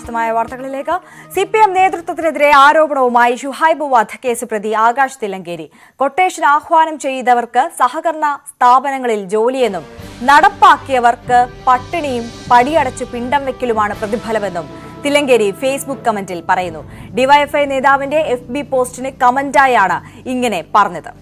വിശദമായ വാർത്തകളിലേക്ക്. CPM നേതൃത്വത്തിനെതിരെ ആരോപണവുമായി ഷുഹൈബ് വധക്കേസ് പ്രതി ആകാശ് തില്ലങ്കേരി. കൊട്ടേഷൻ ആഹ്വാനം ചെയ്തവർക്ക് സഹകരണ സ്ഥാപനങ്ങളിൽ ജോലിയെന്നും നടപ്പാക്കിയവർക്ക് പട്ടിണിയും പടിയടച്ചു പിണ്ടം വെക്കലുമാണ് പ്രതിഫലമെന്നും തില്ലങ്കേരി ഫേസ്ബുക്ക് കമന്റിൽ പറയുന്നു. ഡിവൈഎഫ്ഐ നേതാവിന്റെ FB പോസ്റ്റിന് കമന്റായാണ് ഇങ്ങനെ പറഞ്ഞത്.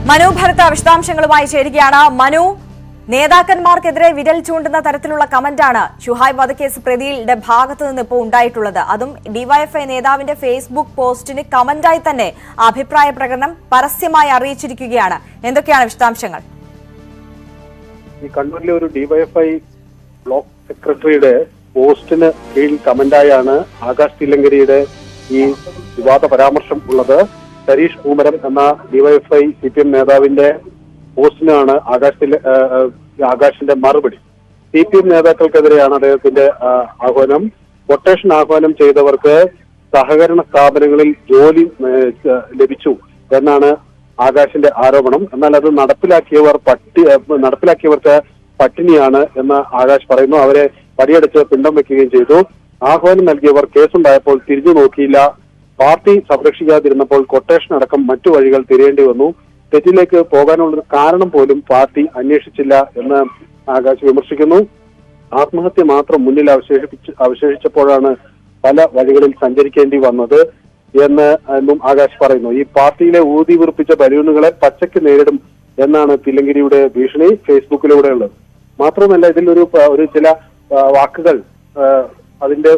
മനു ഭരത വിശദാംശങ്ങളുമായി ചേരുകയാണ്. മനു, നേതാക്കന്മാർക്കെതിരെ വിരൽ ചൂണ്ടുന്ന തരത്തിലുള്ള കമന്റാണ് ഷുഹൈബ് വധക്കേസ് പ്രതിയുടെ ഭാഗത്തു നിന്ന് ഇപ്പോൾ ഉണ്ടായിട്ടുള്ളത്. അതും ഡിവൈഎഫ്ഐ നേതാവിന്റെ ഫേസ്ബുക്ക് പോസ്റ്റിന് കമന്റായി തന്നെ അഭിപ്രായ പ്രകടനം പരസ്യമായി അറിയിച്ചിരിക്കുകയാണ്. എന്തൊക്കെയാണ് വിശദാംശങ്ങൾ? ഈ കണ്ണൂരിലെ ഒരു ഡിവൈഎഫ്ഐ ബ്ലോക്ക് സെക്രട്ടറിയുടെ പോസ്റ്റിന് കീഴിൽ കമന്റായാണ് ആകാശ് തില്ലങ്കരിയുടെ ഈ വിവാദ പരാമർശം ഉള്ളത്. സരീഷ് പൂമരം എന്ന ഡിവൈഎഫ്ഐ CPM നേതാവിന്റെ പോസ്റ്റിനാണ് ആകാശിന്റെ മറുപടി. CPM നേതാക്കൾക്കെതിരെയാണ് അദ്ദേഹത്തിന്റെ ആഹ്വാനം. കൊട്ടേഷൻ ആഹ്വാനം ചെയ്തവർക്ക് സഹകരണ സ്ഥാപനങ്ങളിൽ ജോലി ലഭിച്ചു എന്നാണ് ആകാശിന്റെ ആരോപണം. എന്നാൽ അത് നടപ്പിലാക്കിയവർക്ക് പട്ടിണിയാണ് എന്ന് ആകാശ് പറയുന്നു. അവരെ പടിയടച്ച് പിണ്ടം വെക്കുകയും ചെയ്തു. ആഹ്വാനം നൽകിയവർ കേസുണ്ടായപ്പോൾ തിരിഞ്ഞു നോക്കിയില്ല. പാർട്ടി സംരക്ഷിക്കാതിരുന്നപ്പോൾ കൊട്ടേഷൻ അടക്കം മറ്റു വഴികൾ തിരയേണ്ടി വന്നു. തെറ്റിലേക്ക് പോകാനുള്ള കാരണം പോലും പാർട്ടി അന്വേഷിച്ചില്ല എന്ന് ആകാശ് വിമർശിക്കുന്നു. ആത്മഹത്യ മാത്രം മുന്നിൽ അവശേഷിച്ചപ്പോഴാണ് പല വഴികളിൽ സഞ്ചരിക്കേണ്ടി വന്നത് എന്നും ആകാശ് പറയുന്നു. ഈ പാർട്ടിയിലെ ഊതി വീർപ്പിച്ച ബലൂണുകളെ പച്ചയ്ക്ക് നേരിടും എന്നാണ് തില്ലങ്കരിയുടെ ഭീഷണി ഫേസ്ബുക്കിലൂടെ ഉള്ളത്. മാത്രമല്ല, ഇതിൽ ഒരു ചില വാക്കുകൾ അതിന്റെ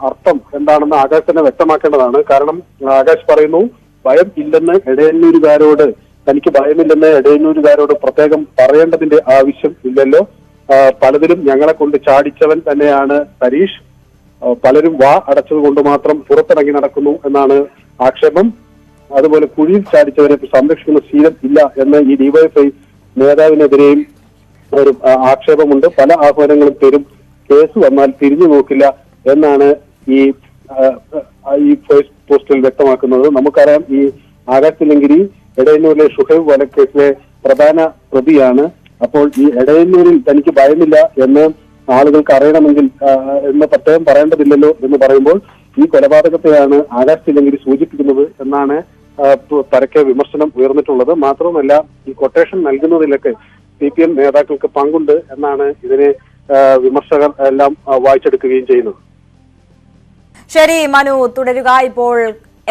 അർത്ഥം എന്താണെന്ന് ആകാശ് തന്നെ വ്യക്തമാക്കേണ്ടതാണ്. കാരണം ആകാശ് പറയുന്നു, ഭയം ഇല്ലെന്ന് എടയന്നൂരുകാരോട് തനിക്ക് ഭയമില്ലെന്ന് എടയന്നൂരുകാരോട് പ്രത്യേകം പറയേണ്ടതിന്റെ ആവശ്യം ഇല്ലല്ലോ. പലതിലും ഞങ്ങളെ കൊണ്ട് ചാടിച്ചവൻ തന്നെയാണ് സരീഷ്. പലരും വാ അടച്ചത് കൊണ്ട് മാത്രം പുറത്തിറങ്ങി നടക്കുന്നു എന്നാണ് ആക്ഷേപം. അതുപോലെ കുഴിയിൽ ചാടിച്ചവരെ സംരക്ഷിക്കുന്ന ശീലം ഇല്ല എന്ന് ഈ ഡിവൈഎഫ്ഐ നേതാവിനെതിരെയും ഒരു ആക്ഷേപമുണ്ട്. പല ആഹ്വാനങ്ങളും തരും, കേസ് വന്നാൽ തിരിഞ്ഞു നോക്കില്ല എന്നാണ് ഈ ഫേസ് പോസ്റ്റിൽ വ്യക്തമാക്കുന്നത്. നമുക്കറിയാം, ഈ ആകാശ് തില്ലങ്കരി എടയന്നൂരിലെ ഷുഹൈബ് വധക്കേസിലെ പ്രധാന പ്രതിയാണ്. അപ്പോൾ ഈ എടയന്നൂരിൽ തനിക്ക് ഭയമില്ല എന്ന് ആളുകൾക്ക് അറിയണമെങ്കിൽ എന്ന് പ്രത്യേകം പറയേണ്ടതില്ലല്ലോ എന്ന് പറയുമ്പോൾ ഈ കൊലപാതകത്തെയാണ് ആകാശ് തില്ലങ്കരി സൂചിപ്പിക്കുന്നത് എന്നാണ് പരക്കെ വിമർശനം ഉയർന്നിട്ടുള്ളത്. മാത്രമല്ല, ഈ കൊട്ടേഷൻ നൽകുന്നതിലൊക്കെ CPM നേതാക്കൾക്ക് പങ്കുണ്ട് എന്നാണ് ഇതിനെ വിമർശകർ എല്ലാം വായിച്ചെടുക്കുകയും ചെയ്യുന്നത്. ശരി മനു, തുടരുക. ഇപ്പോൾ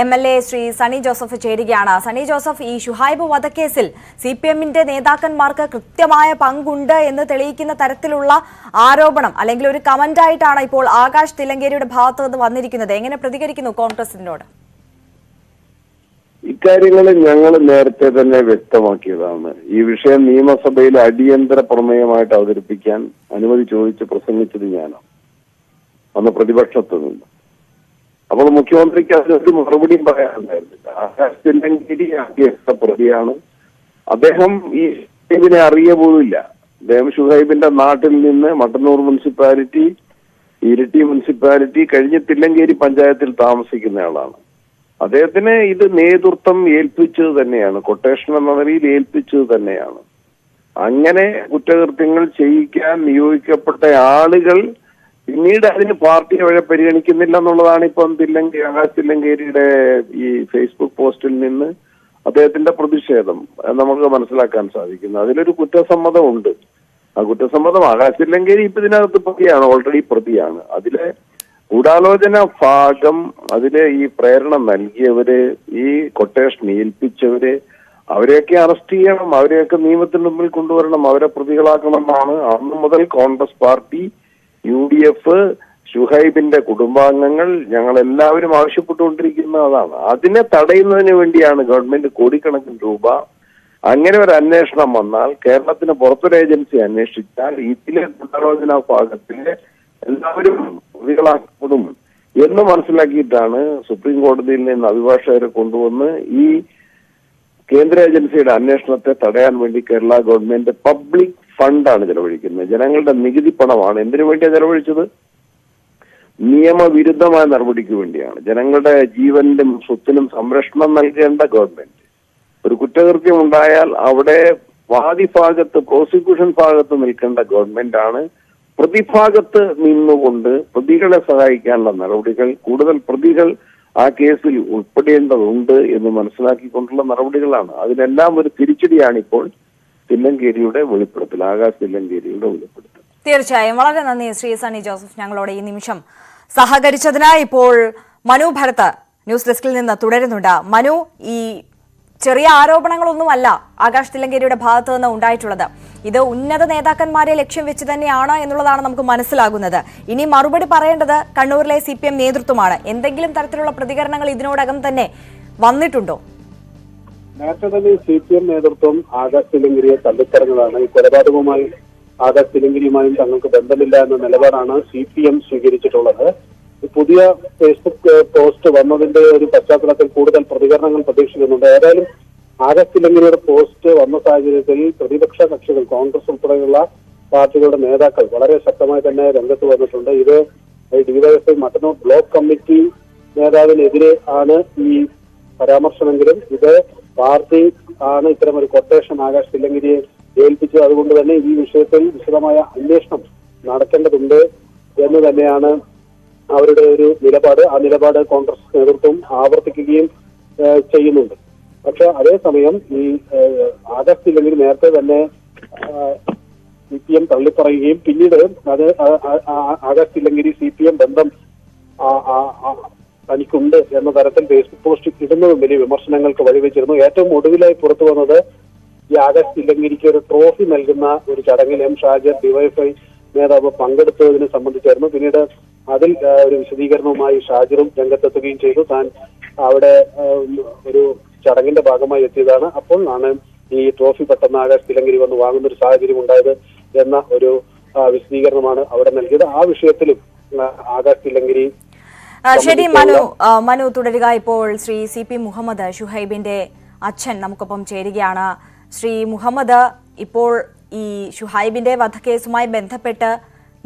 MLA ശ്രീ സണ്ണി ജോസഫ് ചേരുകയാണ്. സണ്ണി ജോസഫ്, ഈ ഷുഹൈബ് വധക്കേസിൽ CPMന്റെ നേതാക്കന്മാർക്ക് കൃത്യമായ പങ്കുണ്ട് എന്ന് തെളിയിക്കുന്ന തരത്തിലുള്ള ആരോപണം അല്ലെങ്കിൽ ഒരു കമന്റായിട്ടാണ് ഇപ്പോൾ ആകാശ് തില്ലങ്കേരിയുടെ ഭാഗത്തു നിന്ന് വന്നിരിക്കുന്നത്. എങ്ങനെ പ്രതികരിക്കുന്നു കോൺഗ്രസിനോട്? ഇക്കാര്യങ്ങളിൽ ഞങ്ങൾ നേരത്തെ തന്നെ വ്യക്തമാക്കിയതാണ്. ഈ വിഷയം നിയമസഭയിൽ അടിയന്തര പ്രമേയമായിട്ട് അവതരിപ്പിക്കാൻ അനുമതി ചോദിച്ച് പ്രസംഗിച്ചത് ഞാനാണ്, അന്ന് പ്രതിപക്ഷത്ത് നിന്ന്. അപ്പോൾ മുഖ്യമന്ത്രിക്ക് അതിനൊരു മറുപടിയും പറയാനുണ്ടായിരുന്നില്ല. ആകാശ് തില്ലങ്കേരി കേസിലെ പ്രതിയാണ്. അദ്ദേഹം ഈ ഷുഹൈബിനെ അറിയ പോലുമില്ല. അദ്ദേഹം ഷുഹൈബിന്റെ നാട്ടിൽ നിന്ന് മട്ടന്നൂർ മുനിസിപ്പാലിറ്റി, ഇരിട്ടി മുനിസിപ്പാലിറ്റി കഴിഞ്ഞ് തില്ലങ്കേരി പഞ്ചായത്തിൽ താമസിക്കുന്നയാളാണ്. അദ്ദേഹത്തിന് ഇത് നേതൃത്വം ഏൽപ്പിച്ചത് തന്നെയാണ്, കൊട്ടേഷൻ എന്ന നിലയിൽ ഏൽപ്പിച്ചത് തന്നെയാണ്. അങ്ങനെ കുറ്റകൃത്യങ്ങൾ ചെയ്യിക്കാൻ നിയോഗിക്കപ്പെട്ട ആളുകൾ പിന്നീട് അതിന് പാർട്ടി വഴി പരിഗണിക്കുന്നില്ല എന്നുള്ളതാണ് ഇപ്പം ആകാശ് തില്ലങ്കേരിയുടെ ഈ ഫേസ്ബുക്ക് പോസ്റ്റിൽ നിന്ന് അദ്ദേഹത്തിന്റെ പ്രതിഷേധം നമുക്ക് മനസ്സിലാക്കാൻ സാധിക്കുന്നു. അതിലൊരു കുറ്റസമ്മതം ഉണ്ട്. ആ കുറ്റസമ്മതം ആകാശ് തില്ലങ്കേരി ഇപ്പൊ ഇതിനകത്ത് പ്രതിയാണ്, ഓൾറെഡി പ്രതിയാണ്. അതിലെ ഗൂഢാലോചന ഭാഗം, അതിലെ ഈ പ്രേരണ നൽകിയവര്, ഈ കൊട്ടേഷൻ ഏൽപ്പിച്ചവര്, അവരെയൊക്കെ അറസ്റ്റ് ചെയ്യണം, അവരെയൊക്കെ നിയമത്തിന് മുമ്പിൽ കൊണ്ടുവരണം, അവരെ പ്രതികളാക്കണമെന്നാണ് അന്ന് മുതൽ കോൺഗ്രസ് പാർട്ടി, UDF, ഷുഹൈബിന്റെ കുടുംബാംഗങ്ങൾ, ഞങ്ങൾ എല്ലാവരും ആവശ്യപ്പെട്ടുകൊണ്ടിരിക്കുന്നതാണ്. അതിനെ തടയുന്നതിന് വേണ്ടിയാണ് ഗവൺമെന്റ് കോടിക്കണക്കിന് രൂപ. അങ്ങനെ ഒരു അന്വേഷണം വന്നാൽ, കേരളത്തിന് പുറത്തൊരു ഏജൻസി അന്വേഷിച്ചാൽ ഇതിലെ ഗൂഢാലോചന ഭാഗത്തിലെ എല്ലാവരും പ്രതികളാക്കപ്പെടും എന്ന് മനസ്സിലാക്കിയിട്ടാണ് സുപ്രീം കോടതിയിൽ നിന്ന് അഭിഭാഷകരെ കൊണ്ടുവന്ന് ഈ കേന്ദ്ര ഏജൻസിയുടെ അന്വേഷണത്തെ തടയാൻ വേണ്ടി കേരള ഗവൺമെന്റ് പബ്ലിക് ഫണ്ടാണ് ചെലവഴിക്കുന്നത്. ജനങ്ങളുടെ നികുതി പണമാണ്. എന്തിനു വേണ്ടിയാണ് ചെലവഴിച്ചത്? നിയമവിരുദ്ധമായ നടപടിക്ക് വേണ്ടിയാണ്. ജനങ്ങളുടെ ജീവനും സ്വത്തിനും സംരക്ഷണം നൽകേണ്ട ഗവൺമെന്റ് ഒരു കുറ്റകൃത്യം ഉണ്ടായാൽ അവിടെ വാദിഭാഗത്ത് പ്രോസിക്യൂഷൻ ഭാഗത്ത് നിൽക്കേണ്ട ഗവൺമെന്റ് ആണ്. പ്രതിഭാഗത്ത് നിന്നുകൊണ്ട് പ്രതികളെ സഹായിക്കാനുള്ള നടപടികൾ, കൂടുതൽ പ്രതികൾ ആ കേസിൽ ഉൾപ്പെടേണ്ടതുണ്ട് എന്ന് മനസ്സിലാക്കിക്കൊണ്ടുള്ള നടപടികളാണ്. അതിനെല്ലാം ഒരു തിരിച്ചടിയാണ് ഇപ്പോൾ തില്ലങ്കേരിയുടെ വെളിപ്പെടുത്തൽ, ആകാശ് തില്ലങ്കേരിയുടെ വെളിപ്പെടുത്തൽ. തീർച്ചയായും വളരെ നന്ദി ശ്രീ സണ്ണി ജോസഫ് ഞങ്ങളോട് ഈ നിമിഷം സഹകരിച്ചതിന്. ഇപ്പോൾ മനു ഭരത് ന്യൂസ് ഡെസ്കിൽ നിന്ന് തുടരുന്നുണ്ട്. മനു, ഈ ചെറിയ ആരോപണങ്ങളൊന്നുമല്ല ആകാശ് തില്ലങ്കേരിയുടെ ഭാഗത്തു നിന്ന് ഉണ്ടായിട്ടുള്ളത്. ഇത് ഉന്നത നേതാക്കന്മാരെ ലക്ഷ്യം വെച്ച് തന്നെയാണ് എന്നുള്ളതാണ് നമുക്ക് മനസ്സിലാകുന്നത്. ഇനി മറുപടി പറയേണ്ടത് കണ്ണൂരിലെ CPM നേതൃത്വമാണ്. എന്തെങ്കിലും തരത്തിലുള്ള പ്രതികരണങ്ങൾ ഇതിനോടകം തന്നെ വന്നിട്ടുണ്ടോ? നേരത്തെ തന്നെ CPM നേതൃത്വം ആകാശ് തില്ലങ്കരിയെ തള്ളിപ്പറഞ്ഞതാണ്. ഈ കൊലപാതകവുമായി ആകാശ് തില്ലങ്കരിയുമായും തങ്ങൾക്ക് ബന്ധമില്ല എന്ന നിലപാടാണ് CPM സ്വീകരിച്ചിട്ടുള്ളത്. പുതിയ ഫേസ്ബുക്ക് പോസ്റ്റ് വന്നതിന്റെ ഒരു പശ്ചാത്തലത്തിൽ കൂടുതൽ പ്രതികരണങ്ങൾ പ്രതീക്ഷിക്കുന്നുണ്ട്. ഏതായാലും ആകാശ് തില്ലങ്കരിയുടെ പോസ്റ്റ് വന്ന സാഹചര്യത്തിൽ പ്രതിപക്ഷ കക്ഷികൾ, കോൺഗ്രസ് ഉൾപ്പെടെയുള്ള പാർട്ടികളുടെ നേതാക്കൾ വളരെ ശക്തമായി തന്നെ രംഗത്ത് വന്നിട്ടുണ്ട്. ഇത് DYFI മട്ടന്നൂർ ബ്ലോക്ക് കമ്മിറ്റി നേതാവിനെതിരെ ആണ് ഈ പരാമർശമെങ്കിലും ഇത് പാർട്ടി ആണ് ഇത്തരം ഒരു കൊട്ടേഷൻ ആകാശ് തില്ലങ്കരിയെ ഏൽപ്പിച്ചത്. അതുകൊണ്ട് തന്നെ ഈ വിഷയത്തിൽ വിശദമായ അന്വേഷണം നടക്കേണ്ടതുണ്ട് എന്ന് തന്നെയാണ് അവരുടെ ഒരു നിലപാട്. ആ നിലപാട് കോൺഗ്രസ് നേതൃത്വം ആവർത്തിക്കുകയും ചെയ്യുന്നുണ്ട്. പക്ഷെ അതേസമയം ഈ ആകാശ് തില്ലങ്കരി നേരത്തെ തന്നെ CPM തള്ളിപ്പറയുകയും പിന്നീട് അത് ആകാശ് തില്ലങ്കരി CPM ബന്ധം തനിക്കുണ്ട് എന്ന തരത്തിൽ ഫേസ്ബുക്ക് പോസ്റ്റ് ഇടുന്നതും വലിയ വിമർശനങ്ങൾക്ക് വഴിവെച്ചിരുന്നു. ഏറ്റവും ഒടുവിലായി പുറത്തു വന്നത് ഈ ആകാശ് തില്ലങ്കരിക്ക് ഒരു ട്രോഫി നൽകുന്ന ഒരു ചടങ്ങിൽ M. ഷാജർ DYFI നേതാവ് പങ്കെടുത്തതിനെ സംബന്ധിച്ചായിരുന്നു. പിന്നീട് അതിൽ ഒരു വിശദീകരണവുമായി ഷാജിറും രംഗത്തെത്തുകയും ചെയ്തു. താൻ അവിടെ ഒരു ചടങ്ങിന്റെ ഭാഗമായി എത്തിയതാണ്, അപ്പോൾ ആണ് ഈ ട്രോഫി പെട്ടെന്ന് ആകാശ് തില്ലങ്കരി വന്ന് വാങ്ങുന്ന ഒരു സാഹചര്യം ഉണ്ടായത് എന്ന ഒരു വിശദീകരണമാണ് അവിടെ നൽകിയത്. ആ വിഷയത്തിലും ആകാശ് തില്ലങ്കരി. ശരി മനു തുടരുക. ഇപ്പോൾ ശ്രീ CP മുഹമ്മദ് ഷുഹൈബിന്റെ അച്ഛൻ നമുക്കൊപ്പം ചേരുകയാണ്. ശ്രീ മുഹമ്മദ്, ഇപ്പോൾ ഈ ഷുഹൈബിന്റെ വധക്കേസുമായി ബന്ധപ്പെട്ട്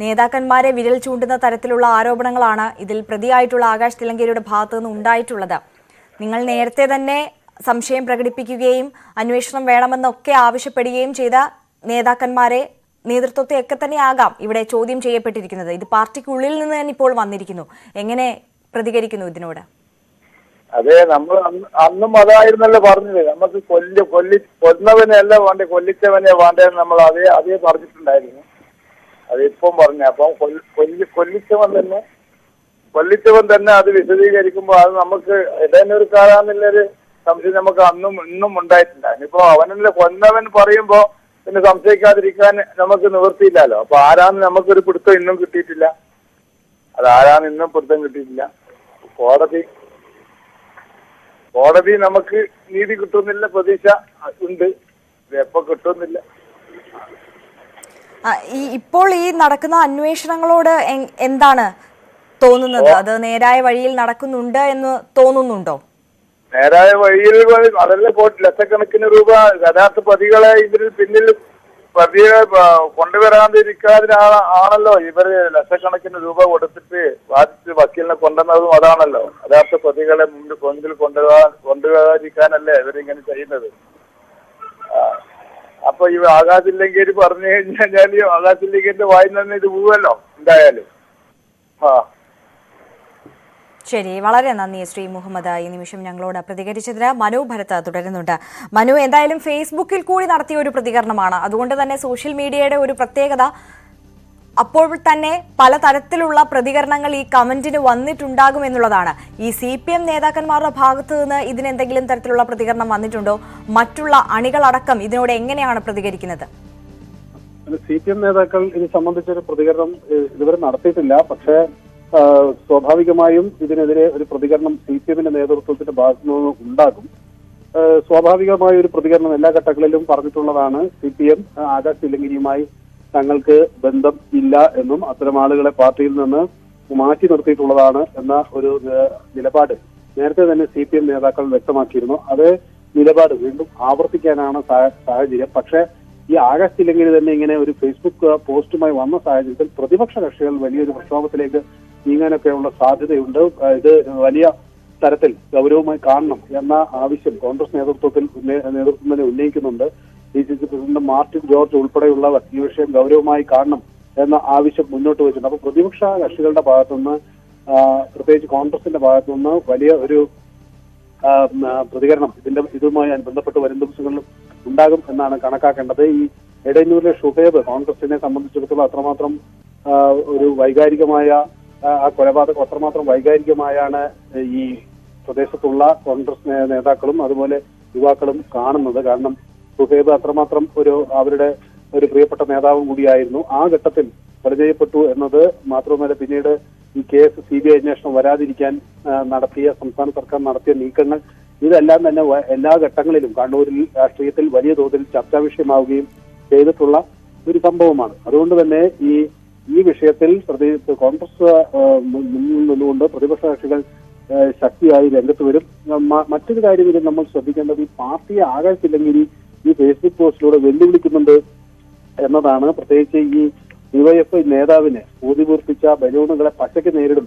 നേതാക്കന്മാരെ വിരൽ ചൂണ്ടുന്ന തരത്തിലുള്ള ആരോപണങ്ങളാണ് ഇതിൽ പ്രതിയായിട്ടുള്ള ആകാശ് തില്ലങ്കേരിയുടെ ഭാഗത്തു നിന്ന് ഉണ്ടായിട്ടുള്ളത്. നിങ്ങൾ നേരത്തെ തന്നെ സംശയം പ്രകടിപ്പിക്കുകയും അന്വേഷണം വേണമെന്നൊക്കെ ആവശ്യപ്പെടുകയും ചെയ്ത നേതൃത്വത്തെയൊക്കെ തന്നെയാകാം ഇവിടെ ചോദ്യം ചെയ്യപ്പെട്ടിരിക്കുന്നത്. ഇത് പാർട്ടിക്കുള്ളിൽ നിന്ന് തന്നെ ഇപ്പോൾ വന്നിരിക്കുന്നു. എങ്ങനെ പ്രതികരിക്കുന്നു ഇതിനോട്? അതെ, നമ്മൾ അന്നും അതായിരുന്നല്ലോ പറഞ്ഞത്. നമുക്ക് കൊന്നവനെയല്ല വേണ്ടേ, കൊല്ലിച്ചവനെ വേണ്ടതെന്ന് നമ്മൾ അതേ പറഞ്ഞിട്ടുണ്ടായിരുന്നു. അതിപ്പം പറഞ്ഞു. അപ്പം കൊല്ലിച്ചവൻ തന്നെ അത് വിശദീകരിക്കുമ്പോൾ അത് നമുക്ക് ഇടനൊരു കാലാന്നുള്ളൊരു സംശയം നമുക്ക് അന്നും ഇന്നും ഉണ്ടായിട്ടില്ല. ഇനിയിപ്പോ അവനല്ല കൊന്നവൻ പറയുമ്പോ പിന്നെ സംശയിക്കാതിരിക്കാൻ നമുക്ക് നിവൃത്തിയില്ലല്ലോ. അപ്പൊ ആരാന്ന് നമുക്കൊരു പിടുത്തം ഇന്നും കിട്ടിയിട്ടില്ല. അത് ആരാന്ന് ഇന്നും പിടുത്തം കിട്ടിയിട്ടില്ല. കോടതി നമുക്ക് നീതി കിട്ടുന്നില്ല, പ്രതീക്ഷ ഉണ്ട്, എപ്പോ കിട്ടുന്നില്ല. ഇപ്പോൾ ഈ നടക്കുന്ന അന്വേഷണങ്ങളോട് എന്താണ് തോന്നുന്നത്? അത് നേരായ വഴിയിൽ നടക്കുന്നുണ്ട് എന്ന് തോന്നുന്നുണ്ടോ? നേരായ വഴിയിൽ അതല്ല, ലക്ഷക്കണക്കിന് രൂപ യഥാർത്ഥ പ്രതികളെ ഇതിൽ പിന്നിൽ പ്രതിയെ കൊണ്ടുവരാതിരിക്കാതിനാണല്ലോ ഇവര് ലക്ഷക്കണക്കിന് രൂപ കൊടുത്തിട്ട് ബാധിച്ച് വക്കീലിനെ കൊണ്ടുവന്നതും അതാണല്ലോ. യഥാർത്ഥ പ്രതികളെ മുൻപിൽ കൊണ്ടുവരാതിരിക്കാനല്ലേ ഇവരിങ്ങനെ ചെയ്യുന്നത്. അപ്പൊ ഈ ആകാശ് തില്ലങ്കേരി പറഞ്ഞു കഴിഞ്ഞാൽ ആകാശ് തില്ലങ്കേരിന്റെ വായിൽ നിന്ന് ഇത് പോവല്ലോ എന്തായാലും. ശരി, വളരെ നന്ദി ശ്രീ മുഹമ്മദ് ഈ നിമിഷം ഞങ്ങളോട് പ്രതികരിച്ചതിന്. മനു ഭരത് തുടരുന്നുണ്ട്. മനു, എന്തായാലും ഫേസ്ബുക്കിൽ കൂടി നടത്തിയ ഒരു പ്രതികരണമാണ്. അതുകൊണ്ട് തന്നെ സോഷ്യൽ മീഡിയയുടെ ഒരു പ്രത്യേകത, അപ്പോൾ തന്നെ പലതരത്തിലുള്ള പ്രതികരണങ്ങൾ ഈ കമന്റിന് വന്നിട്ടുണ്ടാകും എന്നുള്ളതാണ്. ഈ CPM നേതാക്കന്മാരുടെ ഭാഗത്തു നിന്ന് ഇതിനെന്തെങ്കിലും തരത്തിലുള്ള പ്രതികരണം വന്നിട്ടുണ്ടോ? മറ്റുള്ള അണികളടക്കം ഇതിനോട് എങ്ങനെയാണ് പ്രതികരിക്കുന്നത്? CPM നേതാക്കൾ ഇത് സംബന്ധിച്ചൊരു പ്രതികരണം ഇതുവരെ നടത്തിയിട്ടില്ല. പക്ഷേ സ്വാഭാവികമായും ഇതിനെതിരെ ഒരു പ്രതികരണം CPMന്റെ നേതൃത്വത്തിന്റെ ഭാഗത്തു നിന്ന് ഉണ്ടാകും. സ്വാഭാവികമായ ഒരു പ്രതികരണം എല്ലാ ഘട്ടങ്ങളിലും പറഞ്ഞിട്ടുള്ളതാണ്. CPM ആകാശ് തില്ലങ്കരിയുമായി തങ്ങൾക്ക് ബന്ധം ഇല്ല എന്നും അത്തരം ആളുകളെ പാർട്ടിയിൽ നിന്ന് മാറ്റി നിർത്തിയിട്ടുള്ളതാണ് എന്ന ഒരു നിലപാട് നേരത്തെ തന്നെ CPM നേതാക്കൾ വ്യക്തമാക്കിയിരുന്നു. അതേ നിലപാട് വീണ്ടും ആവർത്തിക്കാനാണ് സാഹചര്യം. പക്ഷേ ഈ ആകാശ് തില്ലങ്കേരി തന്നെ ഇങ്ങനെ ഒരു ഫേസ്ബുക്ക് പോസ്റ്റുമായി വന്ന സാഹചര്യത്തിൽ പ്രതിപക്ഷ കക്ഷികൾ വലിയൊരു പ്രക്ഷോഭത്തിലേക്ക് നീങ്ങാനൊക്കെയുള്ള സാധ്യതയുണ്ട്. ഇത് വലിയ തരത്തിൽ ഗൗരവമായി കാണണം എന്ന ആവശ്യം കോൺഗ്രസ് നേതൃത്വം തന്നെ ഉന്നയിക്കുന്നുണ്ട്. DCC പ്രസിഡന്റ് മാർട്ടിൻ ജോർജ് ഉൾപ്പെടെയുള്ളവർ ഈ വിഷയം ഗൗരവമായി കാണണം എന്ന ആവശ്യം മുന്നോട്ട് വെച്ചിട്ടുണ്ട്. അപ്പൊ പ്രതിപക്ഷ കക്ഷികളുടെ ഭാഗത്തുനിന്ന് പ്രത്യേകിച്ച് കോൺഗ്രസിന്റെ ഭാഗത്തുനിന്ന് വലിയ ഒരു പ്രതികരണം ഇതുമായി ബന്ധപ്പെട്ട് വരും ദിവസങ്ങളിലും ഉണ്ടാകും എന്നാണ് കണക്കാക്കേണ്ടത്. ഈ എടയന്നൂരിലെ ഷുഹൈബ് കോൺഗ്രസിനെ സംബന്ധിച്ചിടത്തോളം അത്രമാത്രം ഒരു വൈകാരികമായ ആ കൊലപാതകം അത്രമാത്രം വൈകാരികമായാണ് ഈ പ്രദേശത്തുള്ള കോൺഗ്രസ് നേതാക്കളും അതുപോലെ യുവാക്കളും കാണുന്നത്. കാരണം ഷുഹൈബ് അത്രമാത്രം അവരുടെ ഒരു പ്രിയപ്പെട്ട നേതാവും കൂടിയായിരുന്നു. ആ ഘട്ടത്തിൽ പരിചയപ്പെട്ടു എന്നത് മാത്രമല്ല, പിന്നീട് ഈ കേസ് CBI അന്വേഷണം വരാതിരിക്കാൻ സംസ്ഥാന സർക്കാർ നടത്തിയ നീക്കങ്ങൾ ഇതെല്ലാം തന്നെ എല്ലാ ഘട്ടങ്ങളിലും കണ്ണൂരിൽ രാഷ്ട്രീയത്തിൽ വലിയ തോതിൽ ചർച്ചാ വിഷയമാവുകയും ചെയ്തിട്ടുള്ള ഒരു സംഭവമാണ്. അതുകൊണ്ട് തന്നെ ഈ വിഷയത്തിൽ കോൺഗ്രസ് മുന്നിൽ നിന്നുകൊണ്ട് പ്രതിപക്ഷ കക്ഷികൾ ശക്തിയായി രംഗത്ത് വരും. മറ്റൊരു കാര്യം ഇതിൽ നമ്മൾ ശ്രദ്ധിക്കേണ്ടത് ഈ പാർട്ടിയെ ആകാശ് തില്ലങ്കേരി ഈ ഫേസ്ബുക്ക് പോസ്റ്റിലൂടെ വെല്ലുവിളിക്കുന്നുണ്ട് എന്നതാണ്. പ്രത്യേകിച്ച് ഈ DYFI നേതാവിനെ ഊതിപൂർപ്പിച്ച ബലൂണുകളെ പച്ചയ്ക്ക് നേരിടും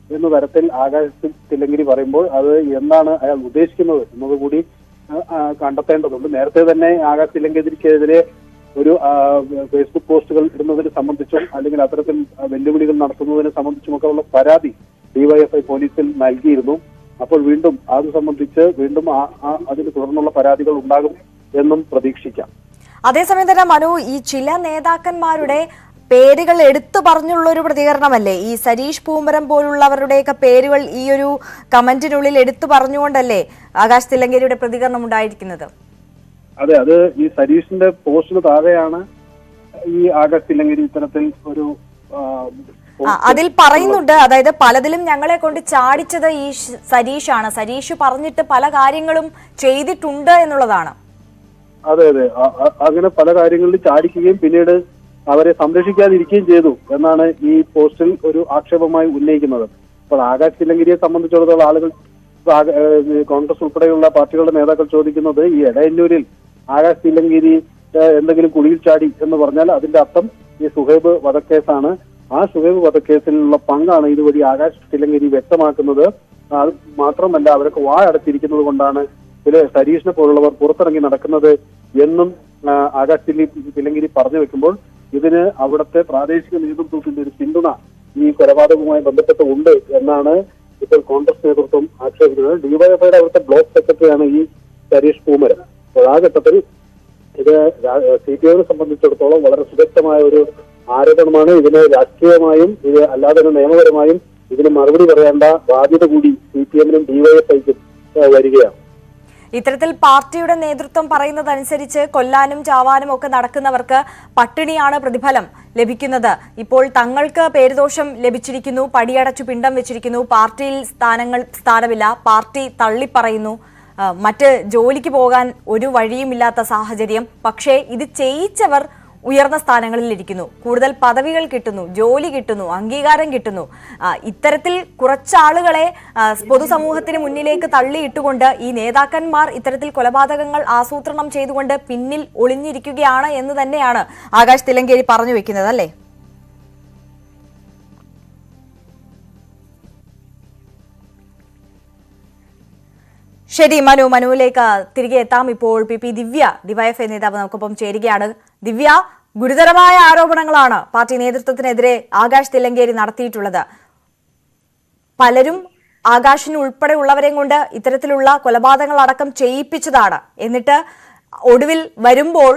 എന്ന തരത്തിൽ ആകാശ് തില്ലങ്കേരി പറയുമ്പോൾ അത് എന്താണ് അയാൾ ഉദ്ദേശിക്കുന്നത് എന്നതുകൂടി കണ്ടെത്തേണ്ടതുണ്ട്. നേരത്തെ തന്നെ ആകാശ് തില്ലങ്കേരിക്കെതിരെ ഒരു ഫേസ്ബുക്ക് പോസ്റ്റുകൾ ഇടുന്നതിനെ സംബന്ധിച്ചും അല്ലെങ്കിൽ അത്തരത്തിൽ വെല്ലുവിളികൾ നടത്തുന്നതിനെ സംബന്ധിച്ചുമൊക്കെ ഉള്ള പരാതി DYFI പോലീസിൽ നൽകിയിരുന്നു. അപ്പോൾ വീണ്ടും അത് സംബന്ധിച്ച് വീണ്ടും അതിന് തുടർന്നുള്ള പരാതികൾ ഉണ്ടാകും എന്നും പ്രതീക്ഷിക്കാം. അതേസമയം തന്നെ മനു, ഈ ചില നേതാക്കന്മാരുടെ പേരുകൾ എടുത്തു പറഞ്ഞുള്ള ഒരു പ്രതികരണമല്ലേ ഈ സരീഷ് പൂമരം പോലുള്ളവരുടെയൊക്കെ പേരുകൾ ഈ ഒരു കമന്റിനുള്ളിൽ എടുത്തു പറഞ്ഞുകൊണ്ടല്ലേ ആകാശ് തില്ലങ്കേരിയുടെ പ്രതികരണം ഉണ്ടായിരിക്കുന്നത്? അതെ, അത് ഈ സരീഷിന്റെ പോസ്റ്റിന് താഴെയാണ് ഈ ആകാശ് തില്ലങ്കേരി ഇത്തരത്തിൽ ഒരു അതിൽ പറയുന്നുണ്ട്. അതായത് പലതിലും ഞങ്ങളെ കൊണ്ട് ചാടിച്ചത് ഈ സരീഷാണ്, സരീഷ് പറഞ്ഞിട്ട് പല കാര്യങ്ങളും ചെയ്തിട്ടുണ്ട് എന്നുള്ളതാണ്. അതെ, അങ്ങനെ പല കാര്യങ്ങളിൽ ചാടിക്കുകയും പിന്നീട് അവരെ സംരക്ഷിക്കാതിരിക്കുകയും ചെയ്തു എന്നാണ് ഈ പോസ്റ്റിൽ ഒരു ആക്ഷേപമായി ഉന്നയിക്കുന്നത്. അപ്പോൾ ആകാശ് തില്ലങ്കേരിയെ സംബന്ധിച്ചിടത്തോളം ആളുകൾ കോൺഗ്രസ് ഉൾപ്പെടെയുള്ള പാർട്ടികളുടെ നേതാക്കൾ ചോദിക്കുന്നത് ഈ എടയന്നൂരിൽ ആകാശ് തില്ലങ്കേരി എന്തെങ്കിലും കുഴിയിൽ ചാടി എന്ന് പറഞ്ഞാൽ അതിന്റെ അർത്ഥം ഈ ഷുഹൈബ് വധക്കേസാണ്. ആ ഷുഹൈബ് വധക്കേസിലുള്ള പങ്കാണ് ഇതുവഴി ആകാശ് തില്ലങ്കേരി വ്യക്തമാക്കുന്നത്. അത് മാത്രമല്ല, അവരൊക്കെ വായടച്ചിരിക്കുന്നത് കൊണ്ടാണ് ചില സരീഷിനെ പോലുള്ളവർ പുറത്തിറങ്ങി നടക്കുന്നത് എന്നും ആകാശ് തില്ലങ്കേരി പറഞ്ഞു വെക്കുമ്പോൾ ഇതിന് അവിടുത്തെ പ്രാദേശിക നേതൃത്വത്തിന്റെ ഒരു പിന്തുണ ഈ കൊലപാതകവുമായി ബന്ധപ്പെട്ട് ഉണ്ട് എന്നാണ് ഇപ്പോൾ കോൺഗ്രസ് നേതൃത്വം ആക്ഷേപിക്കുന്നത്. DYFIയുടെ അവിടുത്തെ ബ്ലോക്ക് സെക്രട്ടറിയാണ് ഈ സരീഷ് പൂമരം. അപ്പോൾ ആ ഘട്ടത്തിൽ ഇത് CPIയെ സംബന്ധിച്ചിടത്തോളം വളരെ സുരക്ഷിതമായ ഒരു ആരോപണമാണ്. ഇതിന് രാഷ്ട്രീയമായും ഇത് അല്ലാതെ നിയമപരമായും ഇതിന് മറുപടി പറയേണ്ട ബാധ്യത കൂടി CPMനും DYFIക്കും വരികയാണ്. ഇത്തരത്തിൽ പാർട്ടിയുടെ നേതൃത്വം പറയുന്നതനുസരിച്ച് കൊല്ലാനും ചാവാനും ഒക്കെ നടക്കുന്നവർക്ക് പട്ടിണിയാണ് പ്രതിഫലം ലഭിക്കുന്നത്. ഇപ്പോൾ തങ്ങൾക്ക് പേരുദോഷം ലഭിച്ചിരിക്കുന്നു, പടിയടച്ചു പിണ്ടം വെച്ചിരിക്കുന്നു, പാർട്ടിയിൽ സ്ഥാനമില്ല, പാർട്ടി തള്ളിപ്പറയുന്നു, മറ്റ് ജോലിക്ക് പോകാൻ ഒരു വഴിയുമില്ലാത്ത സാഹചര്യം. പക്ഷേ ഇത് ചെയ്യിച്ചവർ ഉയർന്ന സ്ഥാനങ്ങളിൽ ഇരിക്കുന്നു, കൂടുതൽ പദവികൾ കിട്ടുന്നു, ജോലി കിട്ടുന്നു, അംഗീകാരം കിട്ടുന്നു. ഇത്തരത്തിൽ കുറച്ചാളുകളെ പൊതുസമൂഹത്തിന് മുന്നിലേക്ക് തള്ളിയിട്ടുകൊണ്ട് ഈ നേതാക്കന്മാർ ഇത്തരത്തിൽ കൊലപാതകങ്ങൾ ആസൂത്രണം ചെയ്തുകൊണ്ട് പിന്നിൽ ഒളിഞ്ഞിരിക്കുകയാണ് എന്ന് തന്നെയാണ് ആകാശ് തില്ലങ്കേരി പറഞ്ഞു വെക്കുന്നത്, അല്ലേ? ശരി മനു, മനുവിലേക്ക് തിരികെ എത്താം. ഇപ്പോൾ PP ദിവ്യ DYFI നേതാവ് നമുക്കൊപ്പം ചേരുകയാണ്. ദിവ്യ, ഗുരുതരമായ ആരോപണങ്ങളാണ് പാർട്ടി നേതൃത്വത്തിനെതിരെ ആകാശ് തില്ലങ്കേരി നടത്തിയിട്ടുള്ളത്. പലരും ആകാശിന് ഉൾപ്പെടെയുള്ളവരെയും കൊണ്ട് ഇത്തരത്തിലുള്ള കൊലപാതകങ്ങൾ അടക്കം ചെയ്യിപ്പിച്ചതാണ്. എന്നിട്ട് ഒടുവിൽ വരുമ്പോൾ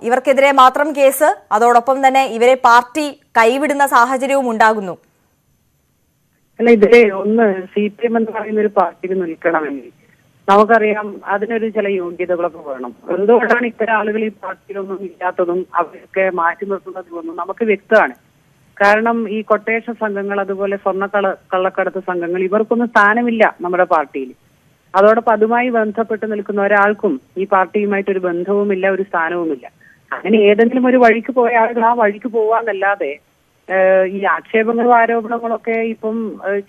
ഇവർക്കെതിരെ മാത്രം കേസ്, അതോടൊപ്പം തന്നെ ഇവരെ പാർട്ടി കൈവിടുന്ന സാഹചര്യവും ഉണ്ടാകുന്നു. അല്ല, ഇതിലെ ഒന്ന് CPM എന്ന് പറയുന്ന ഒരു പാർട്ടിക്ക് നിൽക്കണമെങ്കിൽ നമുക്കറിയാം അതിനൊരു ചില യോഗ്യതകളൊക്കെ വേണം. എന്തുകൊണ്ടാണ് ഇത്തരം ആളുകൾ ഈ പാർട്ടിയിലൊന്നും ഇല്ലാത്തതും അവരൊക്കെ മാറ്റി നിർത്തുന്നതും നമുക്ക് വ്യക്തമാണ്. കാരണം ഈ കൊട്ടേഷൻ സംഘങ്ങൾ, അതുപോലെ കള്ളക്കടത്ത് സംഘങ്ങൾ, ഇവർക്കൊന്നും സ്ഥാനമില്ല നമ്മുടെ പാർട്ടിയിൽ. അതോടൊപ്പം അതുമായി ബന്ധപ്പെട്ട് നിൽക്കുന്ന ഒരാൾക്കും ഈ പാർട്ടിയുമായിട്ടൊരു ബന്ധവുമില്ല, ഒരു സ്ഥാനവുമില്ല. അങ്ങനെ ഏതെങ്കിലും ഒരു വഴിക്ക് പോയ ആളുകൾ ആ വഴിക്ക് പോവാന്നല്ലാതെ ഈ ആക്ഷേപങ്ങളും ആരോപണങ്ങളൊക്കെ ഇപ്പം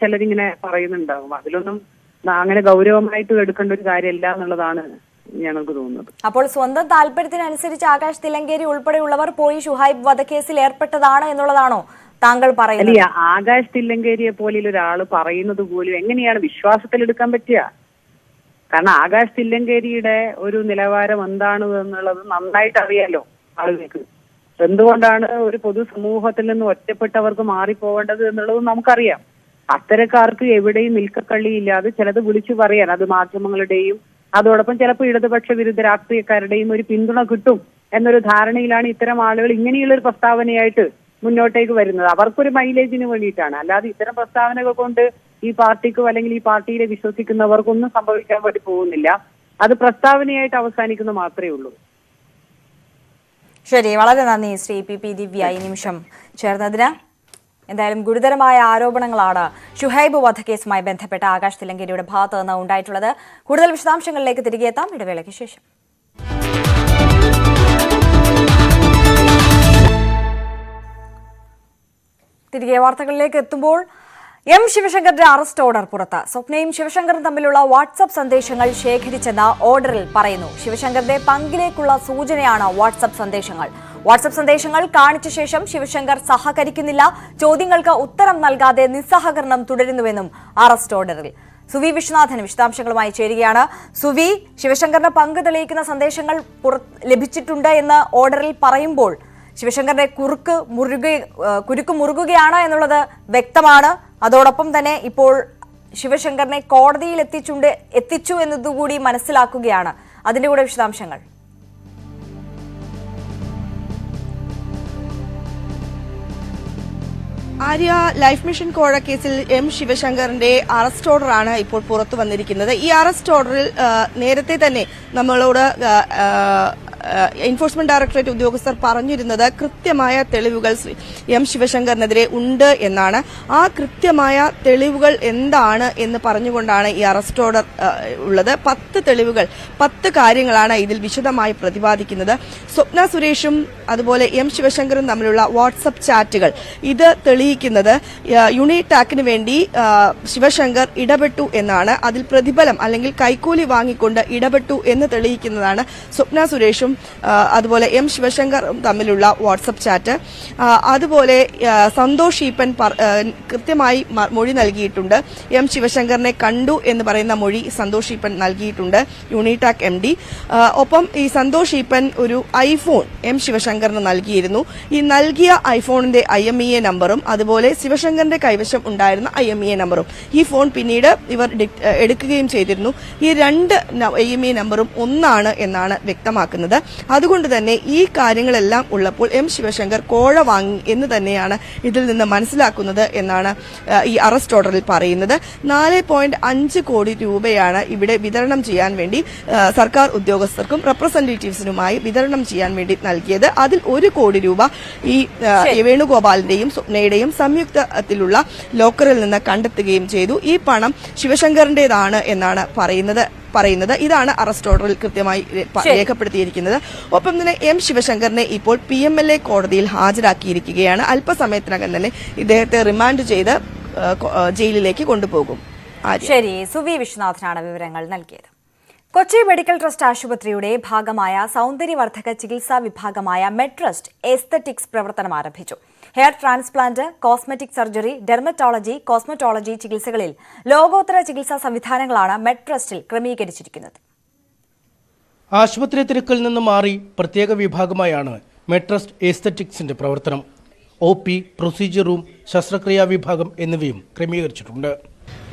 ചിലരിങ്ങനെ പറയുന്നുണ്ടാകും. അതിലൊന്നും അങ്ങനെ ഗൗരവമായിട്ട് എടുക്കേണ്ട ഒരു കാര്യമല്ല എന്നുള്ളതാണ് ഞങ്ങൾക്ക് തോന്നുന്നത്. അപ്പോൾ സ്വന്തം താല്പര്യത്തിനനുസരിച്ച് ആകാശ് തില്ലങ്കേരി ഉൾപ്പെടെയുള്ളവർ പോയി ഷുഹൈബ് വധക്കേസിൽ ഏർപ്പെട്ടതാണ് എന്നുള്ളതാണോ താങ്കൾ പറയുന്നത്? അല്ല, ആകാശ് തില്ലങ്കേരിയെ പോലെ ഒരാള് പറയുന്നത് പോലും എങ്ങനെയാണ് വിശ്വാസത്തിലെടുക്കാൻ പറ്റുക? കാരണം ആകാശ് തില്ലങ്കേരിയുടെ ഒരു നിലവാരം എന്താണ് എന്നുള്ളത് നന്നായിട്ട് അറിയാലോ ആളുകൾക്ക്. എന്തുകൊണ്ടാണ് ഒരു പൊതുസമൂഹത്തിൽ നിന്ന് ഒറ്റപ്പെട്ടവർക്ക് മാറിപ്പോവേണ്ടത് എന്നുള്ളത് നമുക്കറിയാം. അത്തരക്കാർക്ക് എവിടെയും നിൽക്കക്കള്ളിയില്ലാതെ ചിലത് വിളിച്ചു പറയാൻ അത് മാധ്യമങ്ങളുടെയും അതോടൊപ്പം ചിലപ്പോൾ ഇടതുപക്ഷ വിരുദ്ധ രാഷ്ട്രീയക്കാരുടെയും ഒരു പിന്തുണ കിട്ടും എന്നൊരു ധാരണയിലാണ് ഇത്തരം ആളുകൾ ഇങ്ങനെയുള്ള ഒരു പ്രസ്താവനയായിട്ട് മുന്നോട്ടേക്ക് വരുന്നത്. അവർക്കൊരു മൈലേജിന് വേണ്ടിയിട്ടാണ്. അല്ലാതെ ഇത്തരം പ്രസ്താവനകൾ കൊണ്ട് ഈ പാർട്ടിക്കോ അല്ലെങ്കിൽ ഈ പാർട്ടിയിലെ വിശ്വസിക്കുന്നവർക്കൊന്നും സംഭവിക്കാൻ വേണ്ടി പോകുന്നില്ല. അത് പ്രസ്താവനയായിട്ട് അവസാനിക്കുന്ന മാത്രമേ ഉള്ളൂ. ശരി, വളരെ നന്ദി ശ്രീ പി ദിവ്യ ഈ നിമിഷം ചേർന്നതിന്. എന്തായാലും ഗുരുതരമായ ആരോപണങ്ങളാണ് ഷുഹൈബ് വധക്കേസുമായി ബന്ധപ്പെട്ട ആകാശ് തില്ലങ്കേരിയുടെ ഭാഗത്ത് നിന്ന് ഉണ്ടായിട്ടുള്ളത്. കൂടുതൽ വിശദാംശങ്ങളിലേക്ക് തിരികെ എത്താം ഇടവേളയ്ക്ക് ശേഷം. തിരികെ വാർത്തകളിലേക്ക് എത്തുമ്പോൾ എം ശിവശങ്കറിന്റെ അറസ്റ്റ് ഓർഡർ പുറത്ത്. സ്വപ്നയും ശിവശങ്കറും തമ്മിലുള്ള വാട്സ്ആപ്പ് സന്ദേശങ്ങൾ ശേഖരിച്ചെന്ന ഓർഡറിൽ പറയുന്നു. ശിവശങ്കറിന്റെ പങ്കിലേക്കുള്ള സൂചനയാണ് വാട്സ്ആപ്പ് സന്ദേശങ്ങൾ. വാട്സ്ആപ്പ് സന്ദേശങ്ങൾ കാണിച്ച ശേഷം ശിവശങ്കർ സഹകരിക്കുന്നില്ല, ചോദ്യങ്ങൾക്ക് ഉത്തരം നൽകാതെ നിസ്സഹകരണം തുടരുന്നുവെന്നും അറസ്റ്റ് ഓർഡറിൽ. സുവി വിശ്വനാഥൻ വിശദാംശങ്ങളുമായി ചേരുകയാണ്. സുവി, ശിവശങ്കറിന്റെ പങ്ക് തെളിയിക്കുന്ന സന്ദേശങ്ങൾ ലഭിച്ചിട്ടുണ്ട് എന്ന് ഓർഡറിൽ പറയുമ്പോൾ ശിവശങ്കറിന്റെ കുരുക്ക് മുറുകുകയാണ് എന്നുള്ളത് വ്യക്തമാണ്. അതോടൊപ്പം തന്നെ ഇപ്പോൾ ശിവശങ്കറിനെ കോടതിയിൽ എത്തിച്ചു എന്നതുകൂടി മനസ്സിലാക്കുകയാണ്. അതിന്റെ കൂടെ വിശദാംശങ്ങൾ. ആര്യ, ലൈഫ് മിഷൻ കോഴ കേസിൽ എം ശിവശങ്കറിന്റെ അറസ്റ്റ് ഓർഡറാണ് ഇപ്പോൾ പുറത്തു വന്നിരിക്കുന്നത്. ഈ അറസ്റ്റ് ഓർഡറിൽ നേരത്തെ തന്നെ നമ്മളോട് എൻഫോഴ്സ്മെന്റ് ഡയറക്ടറേറ്റ് ഉദ്യോഗസ്ഥർ പറഞ്ഞിരുന്നത് കൃത്യമായ തെളിവുകൾ എം ശിവശങ്കറിനെതിരെ ഉണ്ട് എന്നാണ്. ആ കൃത്യമായ തെളിവുകൾ എന്താണ് എന്ന് പറഞ്ഞുകൊണ്ടാണ് ഈ അറസ്റ്റ് ഓർഡർ ഉള്ളത്. 10 തെളിവുകൾ, 10 കാര്യങ്ങളാണ് ഇതിൽ വിശദമായി പ്രതിപാദിക്കുന്നത്. സ്വപ്ന സുരേഷും അതുപോലെ എം ശിവശങ്കറും തമ്മിലുള്ള വാട്സ്ആപ്പ് ചാറ്റുകൾ, ഇത് തെളിയിക്കുന്നത് യുണിടാക്കിന് വേണ്ടി ശിവശങ്കർ ഇടപെട്ടു എന്നാണ്. അതിൽ പ്രതിഫലം അല്ലെങ്കിൽ കൈക്കൂലി വാങ്ങിക്കൊണ്ട് ഇടപെട്ടു എന്ന് തെളിയിക്കുന്നതാണ് സ്വപ്ന സുരേഷും അതുപോലെ എം ശിവശങ്കറും തമ്മിലുള്ള വാട്സ്ആപ്പ് ചാറ്റ്. അതുപോലെ സന്തോഷ് ഈപ്പൻ കൃത്യമായി മൊഴി നൽകിയിട്ടുണ്ട്. എം ശിവശങ്കറിനെ കണ്ടു എന്ന് പറയുന്ന മൊഴി സന്തോഷ് ഈപ്പൻ നൽകിയിട്ടുണ്ട്, യൂണിടാക് MD. ഒപ്പം ഈ സന്തോഷ് ഈപ്പൻ ഒരു ഐഫോൺ എം ശിവശങ്കറിന് നൽകിയിരുന്നു. ഈ നൽകിയ ഐഫോണിന്റെ IMEI നമ്പറും അതുപോലെ ശിവശങ്കറിന്റെ കൈവശം ഉണ്ടായിരുന്ന IMEI നമ്പറും, ഈ ഫോൺ പിന്നീട് ഇവർ എടുക്കുകയും ചെയ്തിരുന്നു. ഈ 2 IMEI നമ്പറും ഒന്നാണ് എന്നാണ് വ്യക്തമാക്കുന്നത്. അതുകൊണ്ട് തന്നെ ഈ കാര്യങ്ങളെല്ലാം ഉള്ളപ്പോൾ എം ശിവശങ്കർ കോഴ വാങ്ങി എന്ന് തന്നെയാണ് ഇതിൽ നിന്ന് മനസ്സിലാക്കുന്നത് എന്നാണ് ഈ അറസ്റ്റ് ഓർഡറിൽ പറയുന്നത്. 4.5 കോടി രൂപയാണ് ഇവിടെ വിതരണം ചെയ്യാൻ വേണ്ടി സർക്കാർ ഉദ്യോഗസ്ഥർക്കും റെപ്രസെന്റേറ്റീവ്സിനുമായി വിതരണം ചെയ്യാൻ വേണ്ടി നൽകിയത്. അതിൽ 1 കോടി രൂപ ഈ വേണുഗോപാലിന്റെയും സ്വപ്നയുടെയും സംയുക്തത്തിലുള്ള ലോക്കറിൽ നിന്ന് കണ്ടെത്തുകയും ചെയ്തു. ഈ പണം ശിവശങ്കറിന്റേതാണ് എന്നാണ് പറയുന്നത്. ഇതാണ് അറസ്റ്റ് ഓർഡറിൽ കൃത്യമായി രേഖപ്പെടുത്തിയിരിക്കുന്നത്. ഒപ്പം തന്നെ എം ശിവശങ്കറിനെ ഇപ്പോൾ PMLA കോടതിയിൽ ഹാജരാക്കിയിരിക്കുകയാണ്. അല്പസമയത്തിനകം തന്നെ ഇദ്ദേഹത്തെ റിമാൻഡ് ചെയ്ത് ജയിലിലേക്ക് കൊണ്ടുപോകും. ശരി, സുവി വിശ്വനാഥനാണ് വിവരങ്ങൾ നൽകിയത്. കൊച്ചി മെഡിക്കൽ ട്രസ്റ്റ് ആശുപത്രിയുടെ ഭാഗമായ സൗന്ദര്യവർദ്ധക ചികിത്സാ വിഭാഗമായ മെഡ്ട്രസ്റ്റ് എസ്തറ്റിക്സ് പ്രവർത്തനം ആരംഭിച്ചു. Hair transplant, cosmetic surgery, dermatology, cosmetology ചികിത്സകളിൽ ലോകോത്തര ചികിത്സാ സംവിധാനങ്ങളാണ് മെഡ്ട്രസ്റ്റിൽ ക്രമീകരിച്ചിരിക്കുന്നത്. ആശുപത്രി തിരക്കിൽ നിന്ന് മാറി പ്രത്യേക വിഭാഗമായാണ് മെഡ്ട്രസ്റ്റ് എസ്തറ്റിക്സിന്റെ പ്രവർത്തനം. OP, പ്രൊസീജിയർ റൂം, ശസ്ത്രക്രിയാ വിഭാഗം എന്നിവയും ക്രമീകരിച്ചിട്ടുണ്ട്.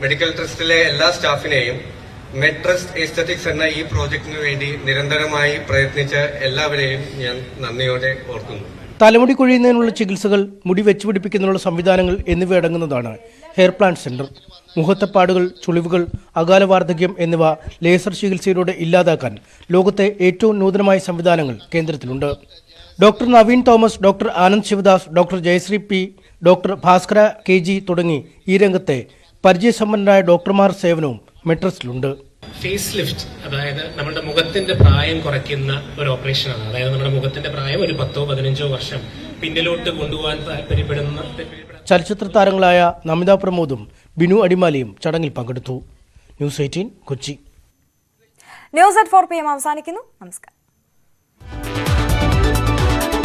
മെഡിക്കൽ ട്രസ്റ്റിലെ എല്ലാ സ്റ്റാഫിനെയും മെഡ്ട്രസ്റ്റ് എസ്തറ്റിക്സ് എന്ന ഈ പ്രോജക്ടിനു വേണ്ടി നിരന്തരമായി പ്രയത്നിച്ച എല്ലാവരെയും ഞാൻ നന്ദിയോടെ ഓർക്കുന്നു. തലമുടി കൊഴിയുന്നതിനുള്ള ചികിത്സകൾ, മുടി വെച്ചുപിടിപ്പിക്കുന്നതിനുള്ള സംവിധാനങ്ങൾ എന്നിവ അടങ്ങുന്നതാണ് ഹെയർ പ്ലാന്റ് സെന്റർ. മുഖത്തപ്പാടുകൾ, ചുളിവുകൾ, അകാല വാർദ്ധക്യം എന്നിവ ലേസർ ചികിത്സയിലൂടെ ഇല്ലാതാക്കാൻ ലോകത്തെ ഏറ്റവും നൂതനമായ സംവിധാനങ്ങൾ കേന്ദ്രത്തിലുണ്ട്. Doctor Naveen Thomas, doctor Anand Sivadas, doctor Jayashree P, doctor Bhaskara KG തുടങ്ങി ഈ രംഗത്തെ പരിചയസമ്പന്നരായ ഡോക്ടർമാർ സേവനവും മെഡ്ട്രസ്റ്റിലുണ്ട്. ഫേസ് ലിഫ്റ്റ്, അതായത് നമ്മുടെ മുഖത്തിന്റെ പ്രായം കുറയ്ക്കുന്ന ഒരു ഓപ്പറേഷനാണ്. അതായത് നമ്മുടെ മുഖത്തിന്റെ പ്രായം ഒരു 10-15 വർഷം പിന്നിലോട്ട് കൊണ്ടുപോകാൻ താല്പര്യപ്പെടുന്ന ചലച്ചിത്ര താരങ്ങളായ നമിത പ്രമോദും ബിനു അടിമാലിയും ചടങ്ങിൽ പങ്കെടുത്തു. News 18 Kochi. News at 4 PM അവസാനിക്കുന്നു. നമസ്കാരം.